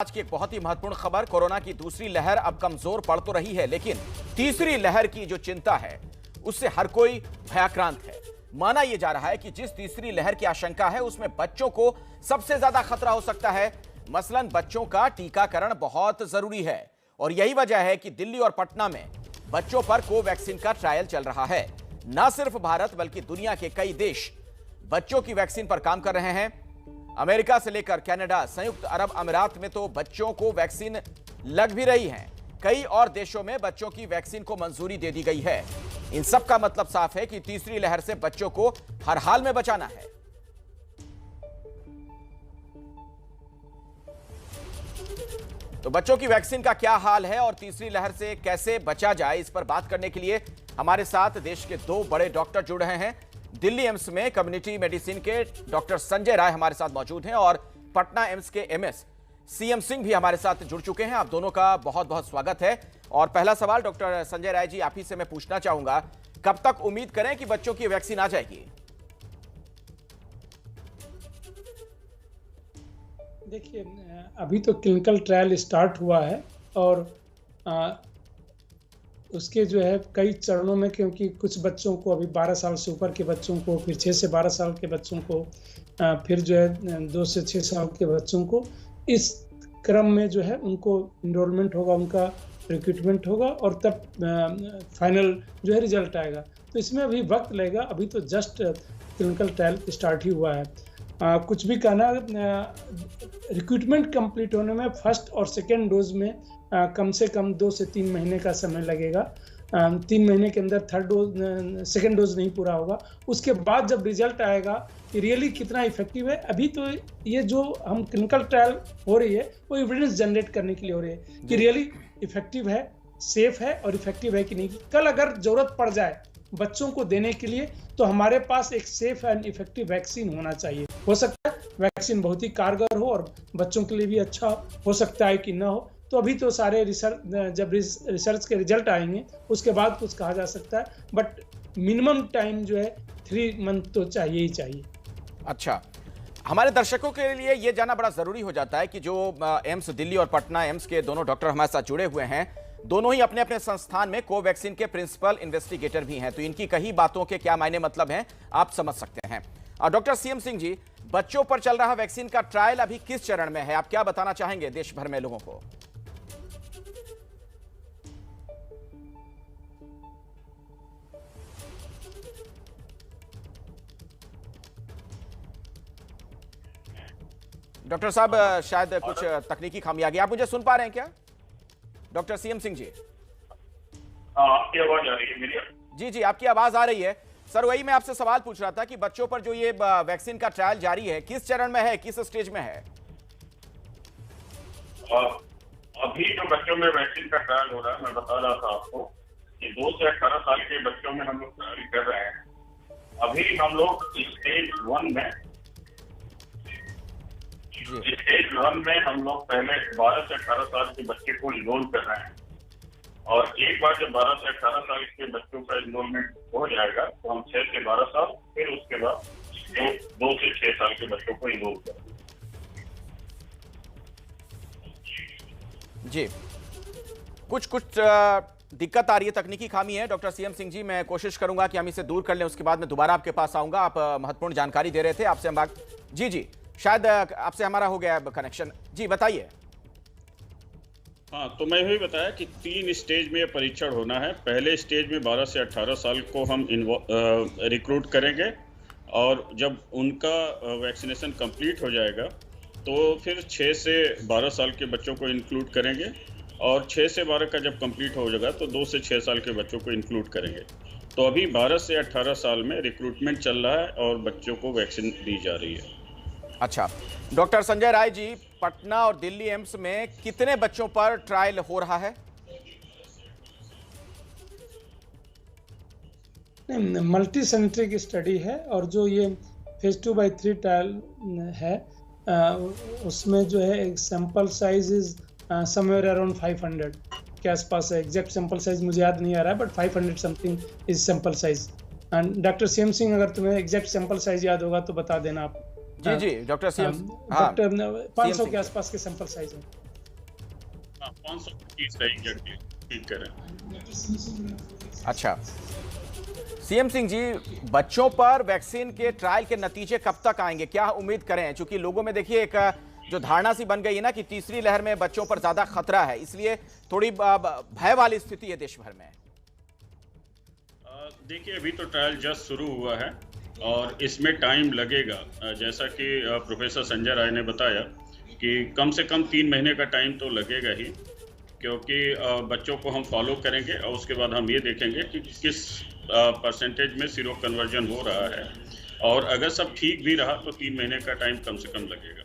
आज की एक बहुत ही महत्वपूर्ण खबर। कोरोना की दूसरी लहर अब कमजोर पड़ तो रही है, लेकिन तीसरी लहर की जो चिंता है उससे हर कोई भयाक्रांत है। माना यह जा रहा है कि जिस तीसरी लहर की आशंका है उसमें बच्चों को सबसे ज्यादा खतरा हो सकता है। मसलन बच्चों का टीकाकरण बहुत जरूरी है और यही वजह है कि दिल्ली और पटना में बच्चों पर कोवैक्सीन का ट्रायल चल रहा है। न सिर्फ भारत बल्कि दुनिया के कई देश बच्चों की वैक्सीन पर काम कर रहे हैं। अमेरिका से लेकर कनाडा, संयुक्त अरब अमीरात में तो बच्चों को वैक्सीन लग भी रही है। कई और देशों में बच्चों की वैक्सीन को मंजूरी दे दी गई है। इन सब का मतलब साफ है कि तीसरी लहर से बच्चों को हर हाल में बचाना है। तो बच्चों की वैक्सीन का क्या हाल है और तीसरी लहर से कैसे बचा जाए, इस पर बात करने के लिए हमारे साथ देश के दो बड़े डॉक्टर जुड़ रहे हैं। दिल्ली एम्स में कम्युनिटी मेडिसिन के डॉक्टर संजय राय हमारे साथ मौजूद हैं और पटना एम्स के एमएस सीएम सिंह भी हमारे साथ जुड़ चुके हैं। आप दोनों का बहुत बहुत स्वागत है। और पहला सवाल डॉक्टर संजय राय जी, आप ही से मैं पूछना चाहूंगा, कब तक उम्मीद करें कि बच्चों की वैक्सीन आ जाएगी? देखिए, अभी तो क्लिनिकल ट्रायल स्टार्ट हुआ है और उसके जो है कई चरणों में, क्योंकि कुछ बच्चों को अभी 12 साल से ऊपर के बच्चों को, फिर 6 से 12 साल के बच्चों को, फिर जो है 2 से 6 साल के बच्चों को, इस क्रम में जो है उनको इनरोलमेंट होगा, उनका रिक्रूटमेंट होगा और तब फाइनल जो है रिजल्ट आएगा। तो इसमें अभी वक्त लगेगा। अभी तो जस्ट क्लिनिकल ट्रायल स्टार्ट ही हुआ है। कुछ भी कहना, रिक्रूटमेंट कंप्लीट होने में फर्स्ट और सेकेंड डोज में कम से कम 2 से 3 महीने का समय लगेगा। 3 महीने के अंदर सेकेंड डोज नहीं पूरा होगा। उसके बाद जब रिजल्ट आएगा कि रियली कितना इफेक्टिव है, अभी तो ये जो हम क्लिनिकल ट्रायल हो रही है वो एविडेंस जनरेट करने के लिए हो रही है कि रियली इफेक्टिव है, सेफ है और इफेक्टिव है कि नहीं। कल अगर जरूरत पड़ जाए बच्चों को देने के लिए तो हमारे पास एक सेफ एंड इफेक्टिव वैक्सीन होना चाहिए। हो सकता है वैक्सीन बहुत ही कारगर हो और बच्चों के लिए भी अच्छा हो सकता है कि ना हो। तो अभी तो सारे जब रिसर्च के रिजल्ट आएंगे उसके बाद कुछ कहा जा सकता है, बट मिनिमम टाइम जो है 3 मंथ तो चाहिए ही चाहिए। अच्छा, हमारे दर्शकों के लिए यह जानना बड़ा जरूरी हो जाता है कि जो एम्स दिल्ली और पटना एम्स के दोनों डॉक्टर हमारे साथ जुड़े हुए हैं, दोनों ही अपने अपने संस्थान में कोवैक्सीन के प्रिंसिपल इन्वेस्टिगेटर भी हैं। तो इनकी कई बातों के क्या मायने मतलब हैं आप समझ सकते हैं। डॉक्टर सीएम सिंह जी, बच्चों पर चल रहा वैक्सीन का ट्रायल अभी किस चरण में है? आप क्या बताना चाहेंगे देश भर में लोगों को? डॉक्टर साहब, शायद कुछ तकनीकी खामी आ गई। आप मुझे सुन पा रहे हैं क्या डॉक्टर सीएम सिंह जी? आपकी आवाज आ रही है मेरी? जी जी, आपकी आवाज आ रही है सर। वही मैं आपसे सवाल पूछ रहा था कि बच्चों पर जो ये वैक्सीन का ट्रायल जारी है, किस चरण में है, किस स्टेज में है? अभी जो बच्चों में वैक्सीन का ट्रायल हो रहा है, मैं बता रहा था आपको कि 2 से 18 साल के बच्चों में हम लोग ट्रायल कर रहे हैं। अभी हम लोग स्टेज 1 में हम लोग पहले 12 से 18 साल के बच्चे को इनरोल कर रहे हैं और एक बार जब 12 से 18 साल के बच्चों का इनरोलमेंट हो जाएगा तो हम 6 से 12 साल, फिर उसके बाद 2 से 6 साल के बच्चों को इनरोल करेंगे। जी, कुछ दिक्कत आ रही है, तकनीकी खामी है। डॉक्टर सीएम सिंह जी, मैं कोशिश करूंगा कि हम इसे दूर कर लें, उसके बाद मैं दोबारा आपके पास आऊंगा। आप महत्वपूर्ण जानकारी दे रहे थे, आपसे हम बात, जी शायद आपसे हमारा हो गया कनेक्शन। जी बताइए। हाँ, तो मैं भी बताया कि 3 स्टेज में परीक्षण होना है। पहले स्टेज में 12 से 18 साल को हम रिक्रूट करेंगे और जब उनका वैक्सीनेशन कंप्लीट हो जाएगा तो फिर 6 से 12 साल के बच्चों को इंक्लूड करेंगे और 6 से 12 का जब कंप्लीट हो जाएगा तो 2 से 6 साल के बच्चों को इंक्लूड करेंगे। तो अभी 12 से 18 साल में रिक्रूटमेंट चल रहा है और बच्चों को वैक्सीन दी जा रही है। अच्छा, डॉक्टर संजय राय जी, पटना और दिल्ली एम्स में कितने बच्चों पर ट्रायल हो रहा है? मल्टी सेंट्रिक स्टडी है और जो ये फेज 2/3 ट्रायल है उसमें जो है एक sample size is somewhere around 500 के आसपास है। एग्जैक्ट सैंपल साइज मुझे याद नहीं आ रहा है, but 500 something is sample size. And doctor CM Singh, अगर तुम्हें एग्जैक्ट सैंपल साइज याद होगा तो बता देना आप। जी डॉक्टर सीएम, डॉक्टर 500 के आसपास के सैंपल साइज है। 525 है एग्जैक्टली, ठीक करें। अच्छा, सीएम सिंह जी, बच्चों पर वैक्सीन के ट्रायल के नतीजे कब तक आएंगे, क्या उम्मीद करें? क्योंकि लोगों में देखिए एक जो धारणा सी बन गई है ना कि तीसरी लहर में बच्चों पर ज्यादा खतरा है, इसलिए थोड़ी भय वाली स्थिति है देश भर में। देखिए, अभी तो ट्रायल जस्ट शुरू हुआ है और इसमें टाइम लगेगा। जैसा कि प्रोफेसर संजय राय ने बताया कि कम से कम 3 महीने का टाइम तो लगेगा ही, क्योंकि बच्चों को हम फॉलो करेंगे और उसके बाद हम ये देखेंगे कि किस परसेंटेज में सीरो कन्वर्जन हो रहा है, और अगर सब ठीक भी रहा तो 3 महीने का टाइम कम से कम लगेगा।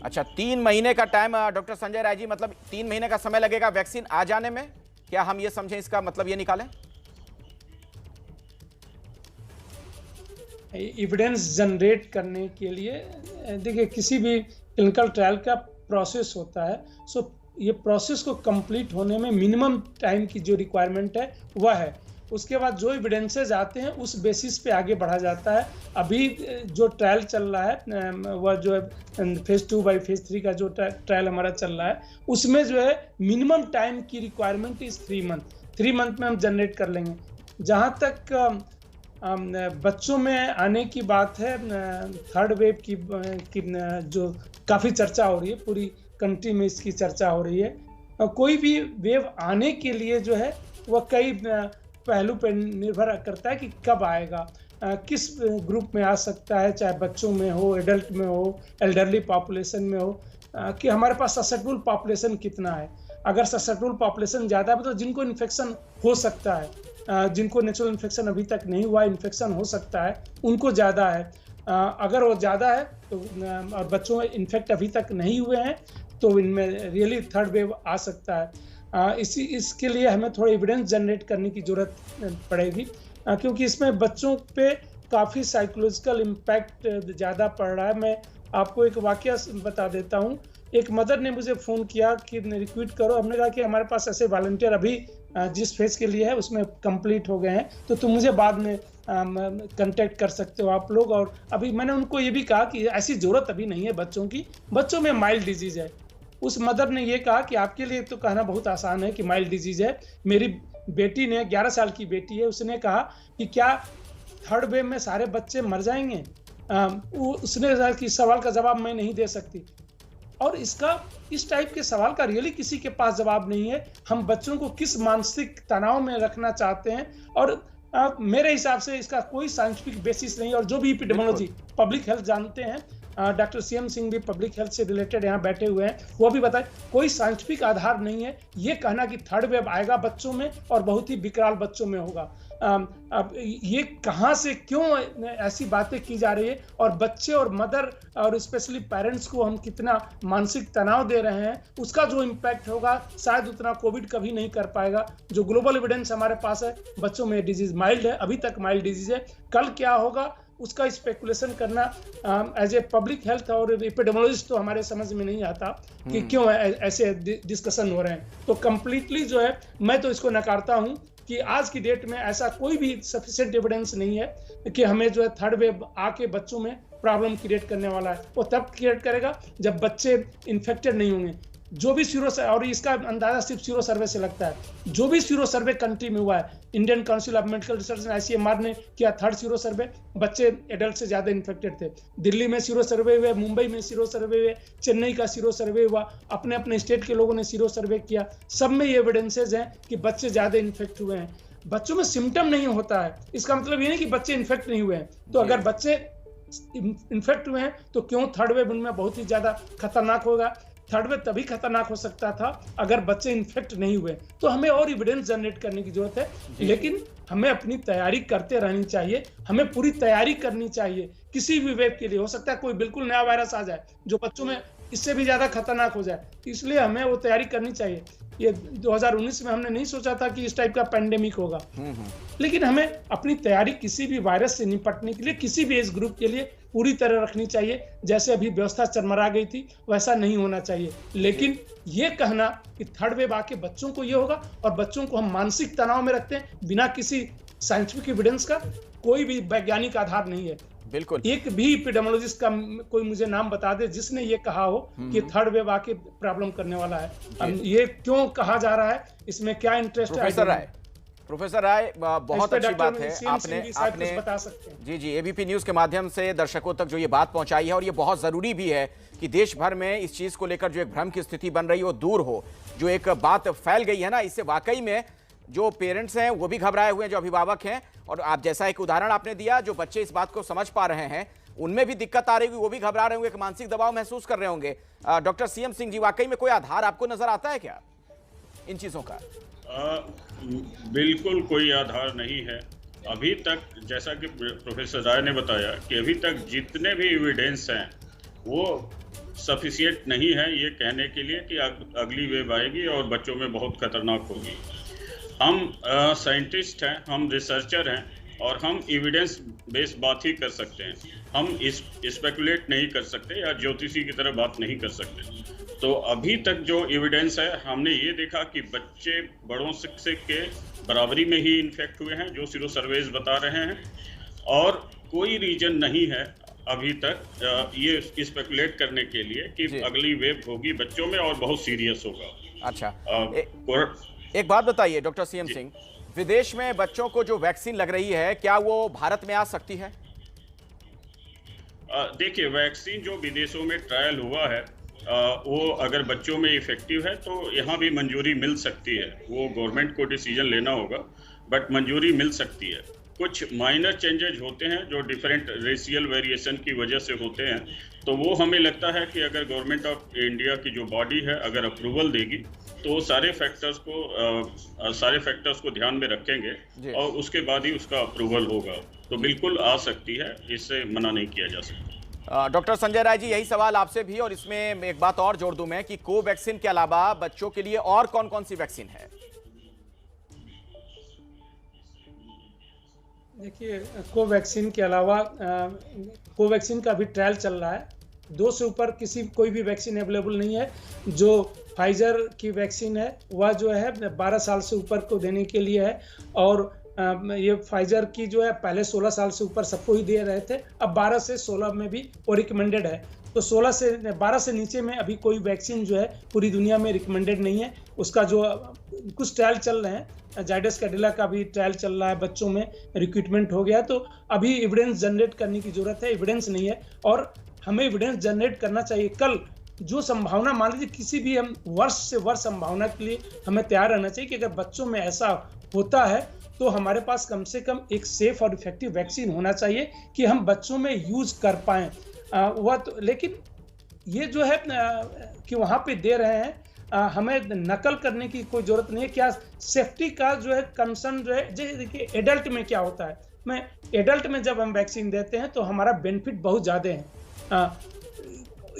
अच्छा, 3 महीने का टाइम डॉक्टर संजय राय जी, मतलब 3 महीने का समय लगेगा वैक्सीन आ जाने में, क्या हम ये समझें, इसका मतलब ये निकालें? एविडेंस जनरेट करने के लिए देखिए, किसी भी क्लिनिकल ट्रायल का प्रोसेस होता है, सो ये प्रोसेस को कंप्लीट होने में मिनिमम टाइम की जो रिक्वायरमेंट है वह है। उसके बाद जो एविडेंसेस आते हैं उस बेसिस पे आगे बढ़ा जाता है। अभी जो ट्रायल चल रहा है वह जो है फेज 2 बाई फेज 3 का जो ट्रायल हमारा चल रहा है, उसमें जो है मिनिमम टाइम की रिक्वायरमेंट इज 3 मंथ। 3 मंथ में हम जनरेट कर लेंगे। जहाँ तक बच्चों में आने की बात है, थर्ड वेव की जो काफ़ी चर्चा हो रही है, पूरी कंट्री में इसकी चर्चा हो रही है। कोई भी वेव आने के लिए जो है वह कई पहलू पर निर्भर करता है कि कब आएगा, किस ग्रुप में आ सकता है, चाहे बच्चों में हो, एडल्ट में हो, एल्डरली पॉपुलेशन में हो, कि हमारे पास ससेप्टेबल पॉपुलेशन कितना है। अगर ससेप्टेबल पॉपुलेशन ज़्यादा है तो जिनको इन्फेक्शन हो सकता है, जिनको नेचुरल इन्फेक्शन अभी तक नहीं हुआ, इन्फेक्शन हो सकता है, उनको ज़्यादा है। अगर वो ज़्यादा है तो और बच्चों में इन्फेक्ट अभी तक नहीं हुए हैं तो इनमें रियली थर्ड वेव आ सकता है। इसके लिए हमें थोड़ा एविडेंस जनरेट करने की ज़रूरत पड़ेगी, क्योंकि इसमें बच्चों पे काफ़ी साइकोलॉजिकल इम्पैक्ट ज़्यादा पड़ रहा है। मैं आपको एक वाकया बता देता हूँ। एक मदर ने मुझे फ़ोन किया कि रिक्रूट करो। हमने कहा कि हमारे पास ऐसे वॉलंटियर अभी जिस फेज़ के लिए है उसमें कंप्लीट हो गए हैं, तो तुम मुझे बाद में कांटेक्ट कर सकते हो आप लोग। और अभी मैंने उनको ये भी कहा कि ऐसी ज़रूरत अभी नहीं है बच्चों की, बच्चों में माइल्ड डिजीज़ है। उस मदर ने ये कहा कि आपके लिए तो कहना बहुत आसान है कि माइल्ड डिजीज़ है। मेरी बेटी ने, 11 साल की बेटी है, उसने कहा कि क्या थर्ड वेव में सारे बच्चे मर जाएंगे? उसने कहा कि सवाल का जवाब मैं नहीं दे सकती। और इस टाइप के सवाल का रियली किसी के पास जवाब नहीं है। हम बच्चों को किस मानसिक तनाव में रखना चाहते हैं, और मेरे हिसाब से इसका कोई साइंटिफिक बेसिस नहीं। और जो भी एपिडेमियोलॉजी, पब्लिक हेल्थ जानते हैं, डॉक्टर सीएम सिंह भी पब्लिक हेल्थ से रिलेटेड यहाँ बैठे हुए हैं, वो भी बताए कोई साइंटिफिक आधार नहीं है ये कहना कि थर्ड वेव आएगा बच्चों में और बहुत ही विकराल बच्चों में होगा। अब ये कहाँ से क्यों ऐसी बातें की जा रही है, और बच्चे और मदर और स्पेशली पेरेंट्स को हम कितना मानसिक तनाव दे रहे हैं, उसका जो इम्पैक्ट होगा शायद उतना कोविड कभी नहीं कर पाएगा। जो ग्लोबल एविडेंस हमारे पास है, बच्चों में डिजीज माइल्ड है, अभी तक माइल्ड डिजीज है। कल क्या होगा उसका स्पेकुलेशन करना एज ए पब्लिक हेल्थ और एपिडेमियोलॉजिस्ट तो हमारे समझ में नहीं आता कि क्यों ऐसे डिस्कशन हो रहे हैं। तो कंप्लीटली जो है मैं तो इसको नकारता हूं कि आज की डेट में ऐसा कोई भी सफिशिएंट एविडेंस नहीं है कि हमें जो है थर्ड वेव आके बच्चों में प्रॉब्लम क्रिएट करने वाला है। वो तब क्रिएट करेगा जब बच्चे इन्फेक्टेड नहीं होंगे। जो भी सीरो, और इसका अंदाजा सिर्फ सीरो सर्वे से लगता है, जो भी सीरो सर्वे कंट्री में हुआ है, Indian council of medical research ICMR ने किया थर्ड सीरो सर्वे, बच्चे एडल्ट से ज्यादा इन्फेक्टेड थे। दिल्ली में सीरो सर्वे हुए, मुंबई में सीरो सर्वे हुए, चेन्नई का सीरो सर्वे हुआ, अपने अपने स्टेट के लोगों ने सीरो सर्वे किया। सब में ये एविडेंसेज हैं कि बच्चे ज्यादा इन्फेक्ट हुए हैं। बच्चों में सिम्टम नहीं होता है, इसका मतलब ये नहीं कि बच्चे इन्फेक्ट नहीं हुए हैं। तो अगर बच्चे इन्फेक्ट हुए हैं तो क्यों थर्ड वेव उनमें बहुत ही ज्यादा खतरनाक होगा? थर्ड वेव तभी खतरनाक हो सकता था अगर बच्चे इन्फेक्ट नहीं हुए। तो हमें और एविडेंस जनरेट करने की जरूरत है, लेकिन हमें अपनी तैयारी करते रहनी चाहिए। हमें पूरी तैयारी करनी चाहिए किसी भी वेव के लिए। हो सकता है कोई बिल्कुल नया वायरस आ जाए जो बच्चों में इससे भी ज्यादा खतरनाक हो जाए, इसलिए हमें वो तैयारी करनी चाहिए। ये 2019 में हमने नहीं सोचा था कि इस टाइप का पैंडेमिक होगा, लेकिन हमें अपनी तैयारी किसी भी वायरस से निपटने के लिए किसी भी एज ग्रुप के लिए पूरी तरह रखनी चाहिए। जैसे अभी व्यवस्था चरमरा गई थी वैसा नहीं होना चाहिए। लेकिन ये कहना कि थर्ड वेव आके बच्चों को ये होगा और बच्चों को हम मानसिक तनाव में रखते हैं बिना किसी साइंटिफिक एविडेंस का, कोई भी वैज्ञानिक आधार नहीं है। बिल्कुल। एक भी एपिडेमियोलॉजिस्ट का कोई मुझे नाम बता दे जिसने ये कहा हो कि थर्ड वेव आके प्रॉब्लम करने वाला है। अब ये क्यों कहा जा रहा है, इसमें क्या इंटरेस्ट है? प्रोफेसर राय, बहुत अच्छी बात है आपने बता सकते हैं। जी एबीपी न्यूज के माध्यम से दर्शकों तक जो ये बात पहुंचाई है, और ये बहुत जरूरी भी है कि देश भर में इस चीज को लेकर जो एक भ्रम की स्थिति बन रही है वो दूर हो। जो एक बात फैल गई है ना, इससे वाकई में जो पेरेंट्स हैं वो भी घबराए हुए हैं, जो अभिभावक हैं, और आप जैसा एक उदाहरण आपने दिया, जो बच्चे इस बात को समझ पा रहे हैं उनमें भी दिक्कत आ रही होगी, वो भी घबरा रहे होंगे, एक मानसिक दबाव महसूस कर रहे होंगे। डॉक्टर सीएम सिंह जी, वाकई में कोई आधार आपको नजर आता है क्या इन चीजों का? बिल्कुल कोई आधार नहीं है अभी तक। जैसा कि प्रोफेसर राय ने बताया कि अभी तक जितने भी एविडेंस हैं वो सफिशिएंट नहीं है ये कहने के लिए कि अगली वेव आएगी और बच्चों में बहुत खतरनाक होगी। हम साइंटिस्ट हैं, हम रिसर्चर हैं, और हम एविडेंस बेस्ड बात ही कर सकते हैं। हम स्पेकुलेट नहीं कर सकते या ज्योतिषी की तरह बात नहीं कर सकते। तो अभी तक जो एविडेंस है, हमने ये देखा कि बच्चे बड़ों से के बराबरी में ही इन्फेक्ट हुए हैं, जो सीरो सर्वेज बता रहे हैं, और कोई रीजन नहीं है अभी तक ये स्पेकुलेट करने के लिए कि अगली वेव होगी बच्चों में और बहुत सीरियस होगा। अच्छा, एक बात बताइए डॉक्टर सीएम सिंह, विदेश में बच्चों को जो वैक्सीन लग रही है, क्या वो भारत में आ सकती है? देखिए, वैक्सीन जो विदेशों में ट्रायल हुआ है वो अगर बच्चों में इफेक्टिव है तो यहाँ भी मंजूरी मिल सकती है। वो गवर्नमेंट को डिसीजन लेना होगा, बट मंजूरी मिल सकती है। कुछ माइनर चेंजेस होते हैं जो डिफरेंट रेशियल वेरिएशन की वजह से होते हैं, तो वो हमें लगता है कि अगर गवर्नमेंट ऑफ इंडिया की जो बॉडी है अगर अप्रूवल देगी तो सारे फैक्टर्स को ध्यान में रखेंगे और उसके बाद ही उसका अप्रूवल होगा। तो बिल्कुल आ सकती है, इससे मना नहीं किया जा सकता। डॉक्टर संजय राय जी, यही सवाल आपसे भी, और इसमें एक बात और जोड़ दूं मैं कि कोवैक्सीन के अलावा बच्चों के लिए और कौन कौन सी वैक्सीन है? देखिए, कोवैक्सीन के अलावा कोवैक्सीन का भी ट्रायल चल रहा है। 2 से ऊपर कोई भी वैक्सीन अवेलेबल नहीं है। जो फाइजर की वैक्सीन है वह जो है 12 साल से ऊपर को देने के लिए है, और ये फाइजर की जो है पहले 16 साल से ऊपर सबको ही दे रहे थे, अब 12 से 16 में भी वो रिकमेंडेड है। तो 12 से नीचे में अभी कोई वैक्सीन जो है पूरी दुनिया में रिकमेंडेड नहीं है। उसका जो कुछ ट्रायल चल रहे हैं, जाइडस कैडिला का भी ट्रायल चल रहा है, बच्चों में रिक्रूटमेंट हो गया। तो अभी एविडेंस जनरेट करने की जरूरत है, एविडेंस नहीं है, और हमें एविडेंस जनरेट करना चाहिए। कल जो संभावना, मान लीजिए किसी भी हम वर्ष से वर्ष संभावना के लिए हमें तैयार रहना चाहिए कि अगर बच्चों में ऐसा होता है तो हमारे पास कम से कम एक सेफ और इफेक्टिव वैक्सीन होना चाहिए कि हम बच्चों में यूज कर पाएं। वह तो, लेकिन ये जो है कि वहाँ पे दे रहे हैं, हमें नकल करने की कोई जरूरत नहीं है। क्या सेफ्टी का जो है कंसर्न जो है, देखिए एडल्ट में क्या होता है, एडल्ट में जब हम वैक्सीन देते हैं तो हमारा बेनिफिट बहुत ज़्यादा है।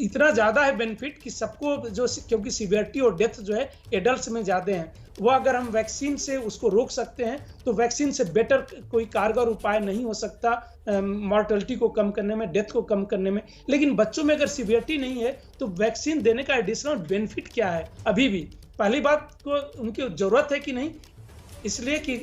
इतना ज़्यादा है बेनिफिट कि सबको जो, क्योंकि सीवियरिटी और डेथ जो है एडल्ट्स में ज़्यादा हैं, वो अगर हम वैक्सीन से उसको रोक सकते हैं तो वैक्सीन से बेटर कोई कारगर उपाय नहीं हो सकता मॉर्टेलिटी को कम करने में, डेथ को कम करने में। लेकिन बच्चों में अगर सीवियरिटी नहीं है तो वैक्सीन देने का एडिशनल बेनिफिट क्या है? अभी भी पहली बात को उनकी ज़रूरत है कि नहीं, इसलिए कि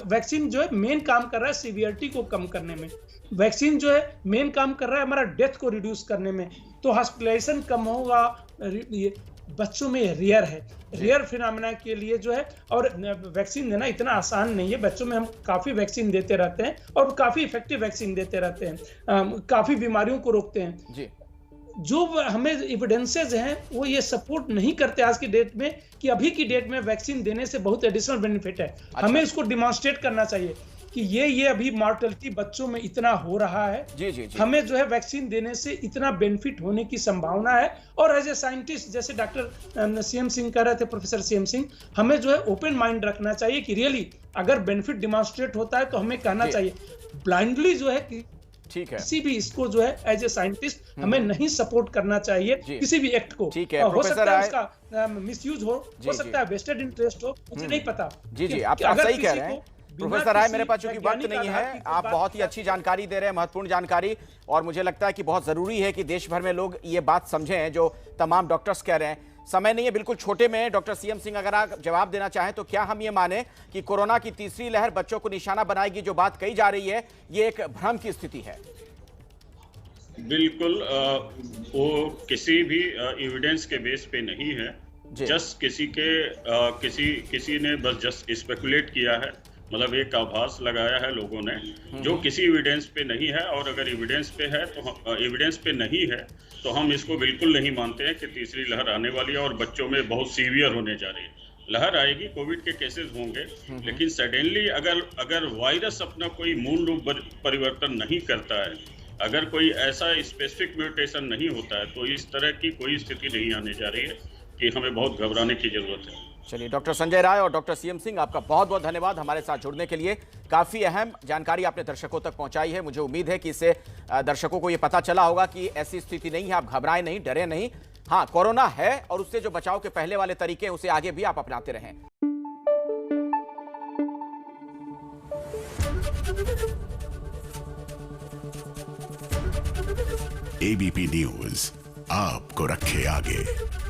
वैक्सीन जो है मेन काम कर रहा है सीवियरिटी को कम करने में, वैक्सीन जो है मेन काम कर रहा है हमारा डेथ को रिड्यूस करने में। तो हॉस्पिटलाइजेशन कम होगा, ये बच्चों में रेयर है, रेयर फिनोमेना के लिए जो है, और वैक्सीन देना इतना आसान नहीं है। बच्चों में हम काफ़ी वैक्सीन देते रहते हैं और काफ़ी इफेक्टिव वैक्सीन देते रहते हैं, काफ़ी बीमारियों को रोकते हैं जी। जो हमें एविडेंसेस हैं वो ये सपोर्ट नहीं करते आज की डेट में कि अभी की डेट में वैक्सीन देने से बहुत एडिशनल बेनिफिट है। अच्छा। हमें इसको डिमॉन्स्ट्रेट करना चाहिए कि ये अभी मॉर्टेलिटी बच्चों में इतना हो रहा है, जी। हमें जो है वैक्सीन देने से इतना बेनिफिट होने की संभावना है। और एज ए साइंटिस्ट, जैसे डॉक्टर सीएम सिंह कह रहे थे, प्रोफेसर सीएम सिंह, हमें जो है ओपन माइंड रखना चाहिए कि रियली अगर बेनिफिट डिमॉन्स्ट्रेट होता है तो हमें कहना चाहिए। ब्लाइंडली जो है ठीक है, किसी भी इसको जो है एज ए साइंटिस्ट हमें नहीं सपोर्ट करना चाहिए किसी भी एक्ट को। ठीक है, हो सकता है उसका मिसयूज हो सकता है वेस्टेड इंटरेस्ट हो, मुझे नहीं पता। जी आप सही कह रहे हैं प्रोफेसर राय। मेरे पास चूंकि वक्त नहीं है, आप बहुत ही अच्छी जानकारी दे रहे हैं, महत्वपूर्ण जानकारी, और मुझे लगता है कि बहुत जरूरी है कि देश भर में लोग ये बात समझें जो तमाम डॉक्टर्स कह रहे हैं। समय नहीं है, बिल्कुल छोटे में डॉक्टर सीएम सिंह अगर आप जवाब देना चाहें तो क्या हम ये माने कि कोरोना की तीसरी लहर बच्चों को निशाना बनाएगी? जो बात कही जा रही है ये एक भ्रम की स्थिति है। बिल्कुल वो किसी भी एविडेंस के बेस पे नहीं है। जी। जस्ट किसी ने बस जस्ट स्पेकुलेट किया है, मतलब एक आभास लगाया है लोगों ने, जो किसी एविडेंस पे नहीं है। और अगर एविडेंस पे है तो एविडेंस पे नहीं है तो हम इसको बिल्कुल नहीं मानते हैं कि तीसरी लहर आने वाली है और बच्चों में बहुत सीवियर होने जा रही है। लहर आएगी, कोविड के केसेस होंगे, लेकिन सडनली अगर वायरस अपना कोई मूल रूप परिवर्तन नहीं करता है, अगर कोई ऐसा स्पेसिफिक म्यूटेशन नहीं होता है, तो इस तरह की कोई स्थिति नहीं आने जा रही है कि हमें बहुत घबराने की जरूरत है। चलिए, डॉक्टर संजय राय और डॉक्टर सीएम सिंह, आपका बहुत बहुत धन्यवाद हमारे साथ जुड़ने के लिए। काफी अहम जानकारी आपने दर्शकों तक पहुंचाई है। मुझे उम्मीद है कि इससे दर्शकों को ये पता चला होगा कि ऐसी स्थिति नहीं है, आप घबराएं नहीं, डरे नहीं। हाँ, कोरोना है और उससे जो बचाव के पहले वाले तरीके हैं उसे आगे भी आप अपनाते रहें। एबीपी न्यूज आपको रखे आगे।